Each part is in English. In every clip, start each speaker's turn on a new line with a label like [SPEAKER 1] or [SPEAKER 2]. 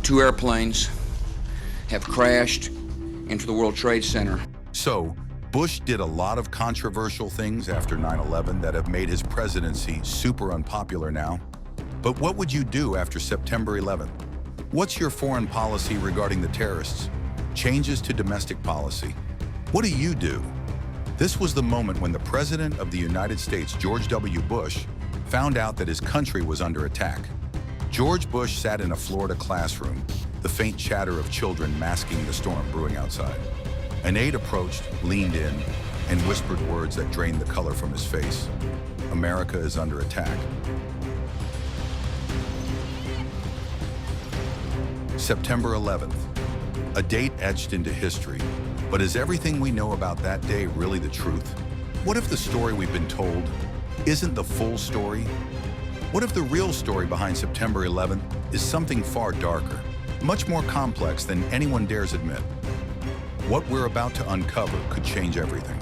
[SPEAKER 1] Two airplanes have crashed into the World Trade Center.
[SPEAKER 2] So, Bush did a lot of controversial things after 9/11 that have made his presidency super unpopular now. But what would you do after September 11th? What's your foreign policy regarding the terrorists? Changes to domestic policy? What do you do? This was the moment when the President of the United States, George W. Bush, found out that his country was under attack. George Bush sat in a Florida classroom, the faint chatter of children masking the storm brewing outside. An aide approached, leaned in, and whispered words that drained the color from his face. America is under attack. September 11th, a date etched into history. But is everything we know about that day really the truth? What if the story we've been told isn't the full story? What if the real story behind September 11th is something far darker, much more complex than anyone dares admit? What we're about to uncover could change everything.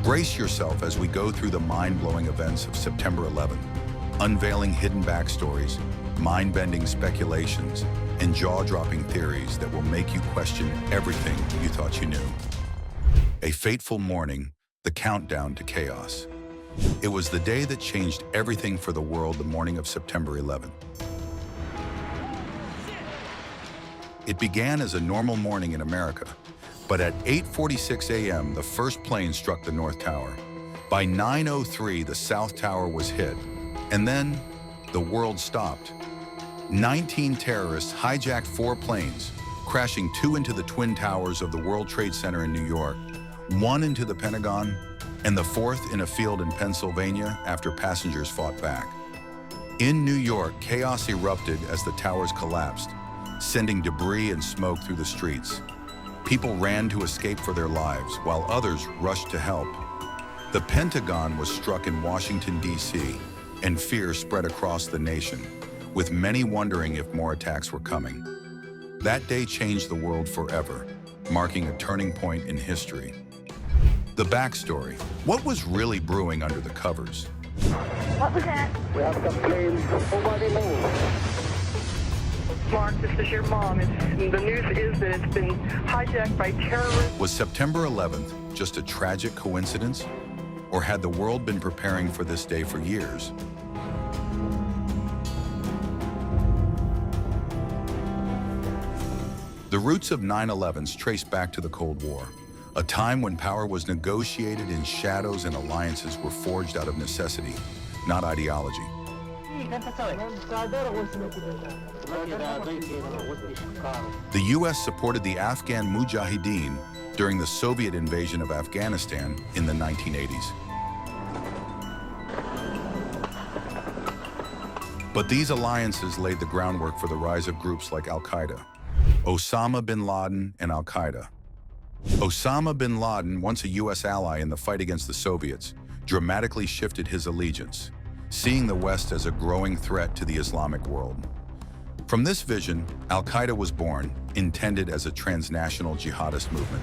[SPEAKER 2] Brace yourself as we go through the mind-blowing events of September 11th, unveiling hidden backstories, mind-bending speculations, and jaw-dropping theories that will make you question everything you thought you knew. A fateful morning, the countdown to chaos. It was the day that changed everything for the world, the morning of September 11th. It began as a normal morning in America, but at 8:46 a.m., the first plane struck the North Tower. By 9:03, the South Tower was hit, and then the world stopped. 19 terrorists hijacked 4 planes, crashing 2 into the Twin Towers of the World Trade Center in New York, 1 into the Pentagon, and the 4th in a field in Pennsylvania after passengers fought back. In New York, chaos erupted as the towers collapsed, sending debris and smoke through the streets. People ran to escape for their lives, while others rushed to help. The Pentagon was struck in Washington, D.C., and fear spread across the nation, with many wondering if more attacks were coming. That day changed the world forever, marking a turning point in history. The backstory. What was really brewing under the covers?
[SPEAKER 3] What was that?
[SPEAKER 4] We have some planes. Nobody move.
[SPEAKER 3] Mark, this is your mom. The news is that it's been hijacked by terrorists.
[SPEAKER 2] Was September 11th just a tragic coincidence? Or had the world been preparing for this day for years? The roots of 9/11s trace back to the Cold War, a time when power was negotiated in shadows and alliances were forged out of necessity, not ideology. The U.S. supported the Afghan Mujahideen during the Soviet invasion of Afghanistan in the 1980s. But these alliances laid the groundwork for the rise of groups like Al-Qaeda, Osama bin Laden, and Al-Qaeda. Osama bin Laden, once a U.S. ally in the fight against the Soviets, dramatically shifted his allegiance, seeing the West as a growing threat to the Islamic world. From this vision, Al-Qaeda was born, intended as a transnational jihadist movement.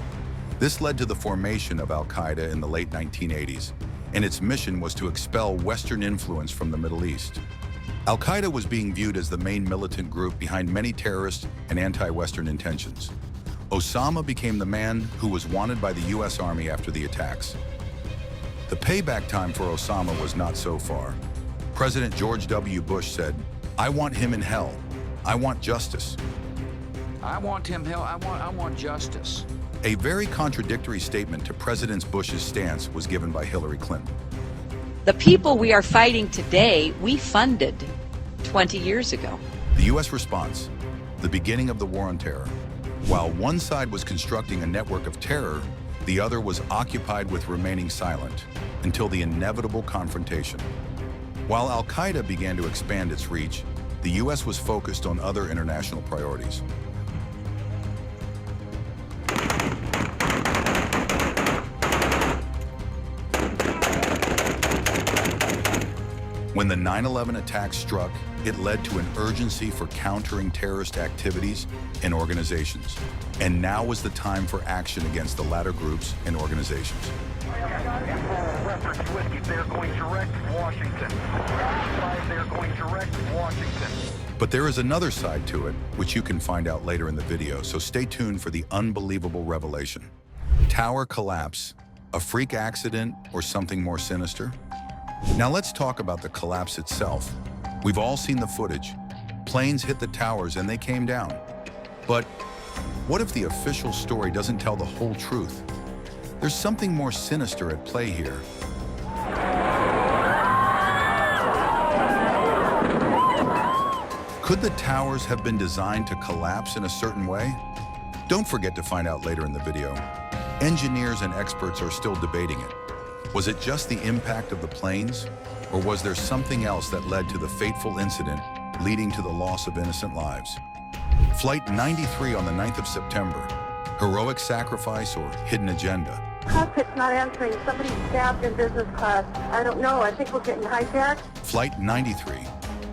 [SPEAKER 2] This led to the formation of Al-Qaeda in the late 1980s, and its mission was to expel Western influence from the Middle East. Al-Qaeda was being viewed as the main militant group behind many terrorist and anti-Western intentions. Osama became the man who was wanted by the U.S. Army after the attacks. The payback time for Osama was not so far. President George W. Bush said, "I want him in hell. I want justice."
[SPEAKER 1] I want him hell. I want justice.
[SPEAKER 2] A very contradictory statement to President Bush's stance was given by Hillary Clinton.
[SPEAKER 5] The people we are fighting today, we funded 20 years ago.
[SPEAKER 2] The U.S. response, the beginning of the war on terror. While one side was constructing a network of terror, the other was occupied with remaining silent until the inevitable confrontation. While Al-Qaeda began to expand its reach, the U.S. was focused on other international priorities. When the 9/11 attack struck, it led to an urgency for countering terrorist activities and organizations. And now was the time for action against the latter groups and organizations.
[SPEAKER 4] Reference with
[SPEAKER 6] they're going direct Washington. 5, they're going direct Washington.
[SPEAKER 2] But there is another side to it, which you can find out later in the video, so stay tuned for the unbelievable revelation. Tower collapse, a freak accident, or something more sinister? Now let's talk about the collapse itself. We've all seen the footage. Planes hit the towers and they came down. But what if the official story doesn't tell the whole truth? There's something more sinister at play here. Could the towers have been designed to collapse in a certain way? Don't forget to find out later in the video. Engineers and experts are still debating it. Was it just the impact of the planes, or was there something else that led to the fateful incident leading to the loss of innocent lives? Flight 93 on the 9th of September. Heroic sacrifice or hidden agenda?
[SPEAKER 7] Cockpit's not answering. Somebody stabbed in business class. I don't know. I think we're getting hijacked.
[SPEAKER 2] Flight 93.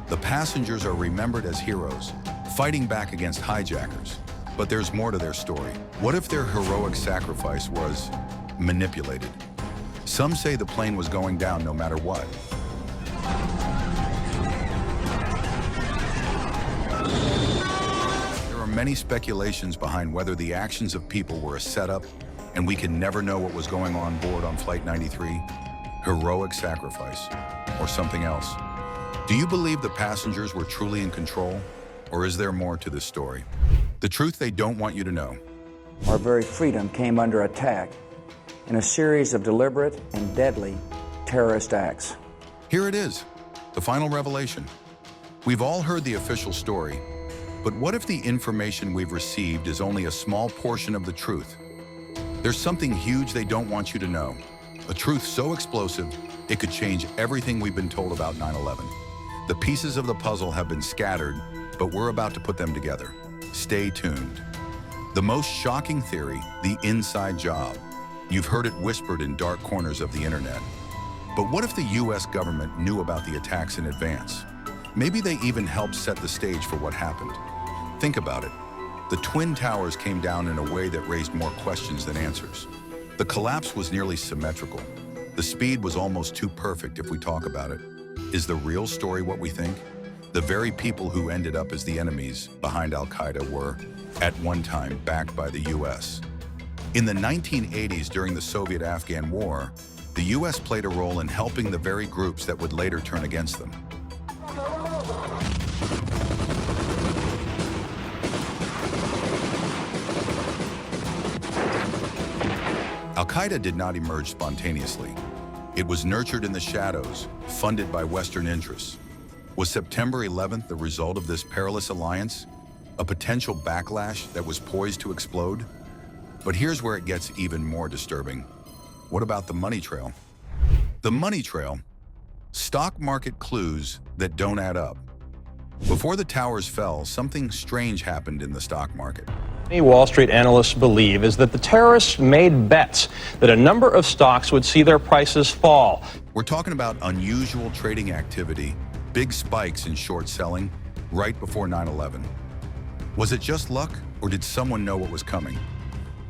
[SPEAKER 2] The passengers are remembered as heroes, fighting back against hijackers. But there's more to their story. What if their heroic sacrifice was manipulated? Some say the plane was going down no matter what. There are many speculations behind whether the actions of people were a setup, and we can never know what was going on board on Flight 93, heroic sacrifice, or something else. Do you believe the passengers were truly in control, or is there more to this story? The truth they don't want you to know.
[SPEAKER 8] Our very freedom came under attack in a series of deliberate and deadly terrorist acts.
[SPEAKER 2] Here it is, the final revelation. We've all heard the official story, but what if the information we've received is only a small portion of the truth? There's something huge they don't want you to know. A truth so explosive, it could change everything we've been told about 9/11. The pieces of the puzzle have been scattered, but we're about to put them together. Stay tuned. The most shocking theory, the inside job. You've heard it whispered in dark corners of the internet. But what if the US government knew about the attacks in advance? Maybe they even helped set the stage for what happened. Think about it. The Twin Towers came down in a way that raised more questions than answers. The collapse was nearly symmetrical. The speed was almost too perfect if we talk about it. Is the real story what we think? The very people who ended up as the enemies behind Al-Qaeda were, at one time, backed by the US. In the 1980s, during the Soviet-Afghan War, the US played a role in helping the very groups that would later turn against them. Al-Qaeda did not emerge spontaneously. It was nurtured in the shadows, funded by Western interests. Was September 11th the result of this perilous alliance? A potential backlash that was poised to explode? But here's where it gets even more disturbing. What about the money trail? The money trail. Stock market clues that don't add up. Before the towers fell, something strange happened in the stock market.
[SPEAKER 9] Many Wall Street analysts believe is that the terrorists made bets that a number of stocks would see their prices fall.
[SPEAKER 2] We're talking about unusual trading activity, big spikes in short selling right before 9/11. Was it just luck, or did someone know what was coming?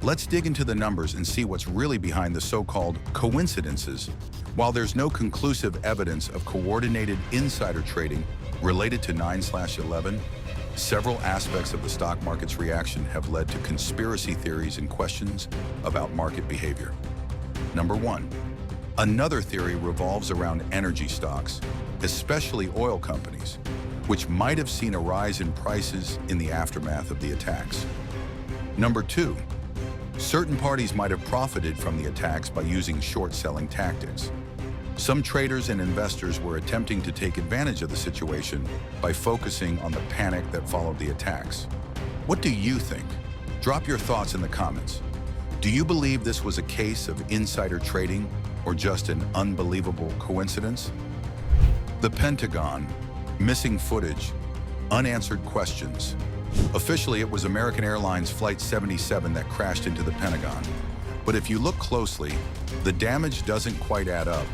[SPEAKER 2] Let's dig into the numbers and see what's really behind the so-called coincidences. While there's no conclusive evidence of coordinated insider trading related to 9/11, several aspects of the stock market's reaction have led to conspiracy theories and questions about market behavior. Number one, another theory revolves around energy stocks, especially oil companies, which might have seen a rise in prices in the aftermath of the attacks. Number two, certain parties might have profited from the attacks by using short-selling tactics. Some traders and investors were attempting to take advantage of the situation by focusing on the panic that followed the attacks. What do you think? Drop your thoughts in the comments. Do you believe this was a case of insider trading or just an unbelievable coincidence? The Pentagon, missing footage, unanswered questions. Officially, it was American Airlines Flight 77 that crashed into the Pentagon. But if you look closely, the damage doesn't quite add up.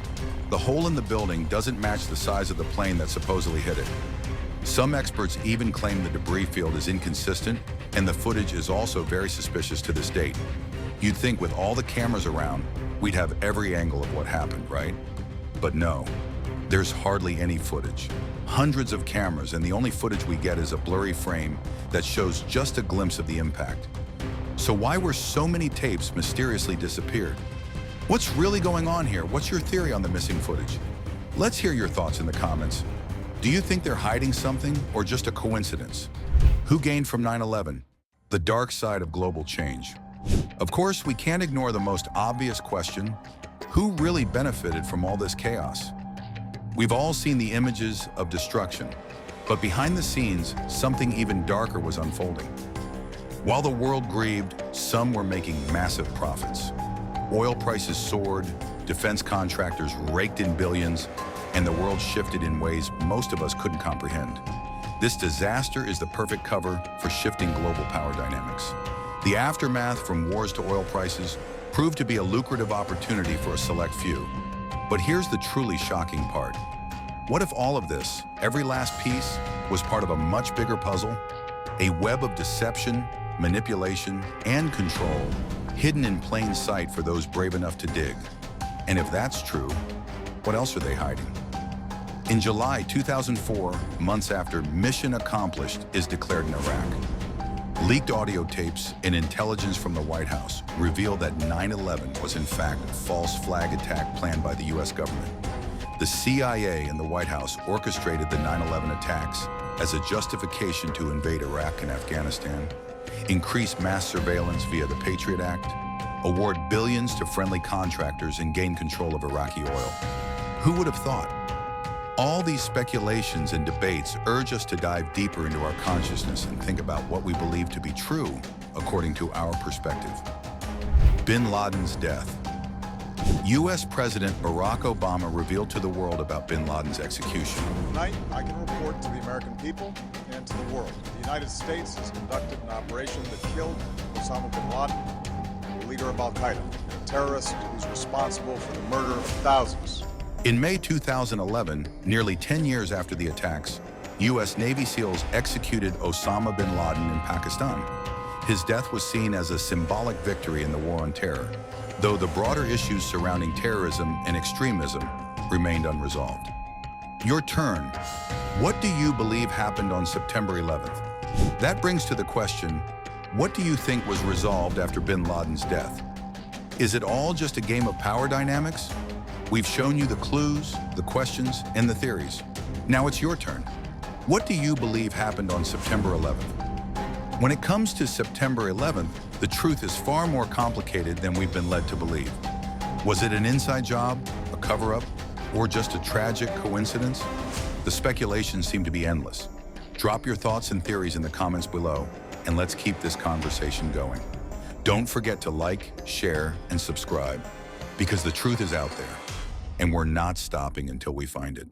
[SPEAKER 2] The hole in the building doesn't match the size of the plane that supposedly hit it. Some experts even claim the debris field is inconsistent, and the footage is also very suspicious to this date. You'd think with all the cameras around, we'd have every angle of what happened, right? But no, there's hardly any footage. Hundreds of cameras, and the only footage we get is a blurry frame that shows just a glimpse of the impact. So why were so many tapes mysteriously disappeared? What's really going on here? What's your theory on the missing footage? Let's hear your thoughts in the comments. Do you think they're hiding something or just a coincidence? Who gained from 9/11? The dark side of global change. Of course, we can't ignore the most obvious question: who really benefited from all this chaos? We've all seen the images of destruction, but behind the scenes, something even darker was unfolding. While the world grieved, some were making massive profits. Oil prices soared, defense contractors raked in billions, and the world shifted in ways most of us couldn't comprehend. This disaster is the perfect cover for shifting global power dynamics. The aftermath from wars to oil prices proved to be a lucrative opportunity for a select few. But here's the truly shocking part. What if all of this, every last piece, was part of a much bigger puzzle? A web of deception, manipulation, and control hidden in plain sight for those brave enough to dig. And if that's true, what else are they hiding? In July 2004, months after mission accomplished is declared in Iraq, leaked audio tapes and intelligence from the White House reveal that 9/11 was in fact a false flag attack planned by the US government. The CIA and the White House orchestrated the 9/11 attacks as a justification to invade Iraq and Afghanistan, increase mass surveillance via the Patriot Act, award billions to friendly contractors, and gain control of Iraqi oil. Who would have thought? All these speculations and debates urge us to dive deeper into our consciousness and think about what we believe to be true according to our perspective. Bin Laden's death. U.S. President Barack Obama revealed to the world about bin Laden's execution.
[SPEAKER 10] Tonight, I can report to the American people and to the world. The United States has conducted an operation that killed Osama bin Laden, the leader of Al-Qaeda, a terrorist who's responsible for the murder of thousands.
[SPEAKER 2] In May 2011, nearly 10 years after the attacks, U.S. Navy SEALs executed Osama bin Laden in Pakistan. His death was seen as a symbolic victory in the war on terror, though the broader issues surrounding terrorism and extremism remained unresolved. Your turn. What do you believe happened on September 11th? That brings to the question, what do you think was resolved after bin Laden's death? Is it all just a game of power dynamics? We've shown you the clues, the questions, and the theories. Now it's your turn. What do you believe happened on September 11th? When it comes to September 11th, the truth is far more complicated than we've been led to believe. Was it an inside job, a cover-up, or just a tragic coincidence? The speculations seem to be endless. Drop your thoughts and theories in the comments below, and let's keep this conversation going. Don't forget to like, share, and subscribe, because the truth is out there, and we're not stopping until we find it.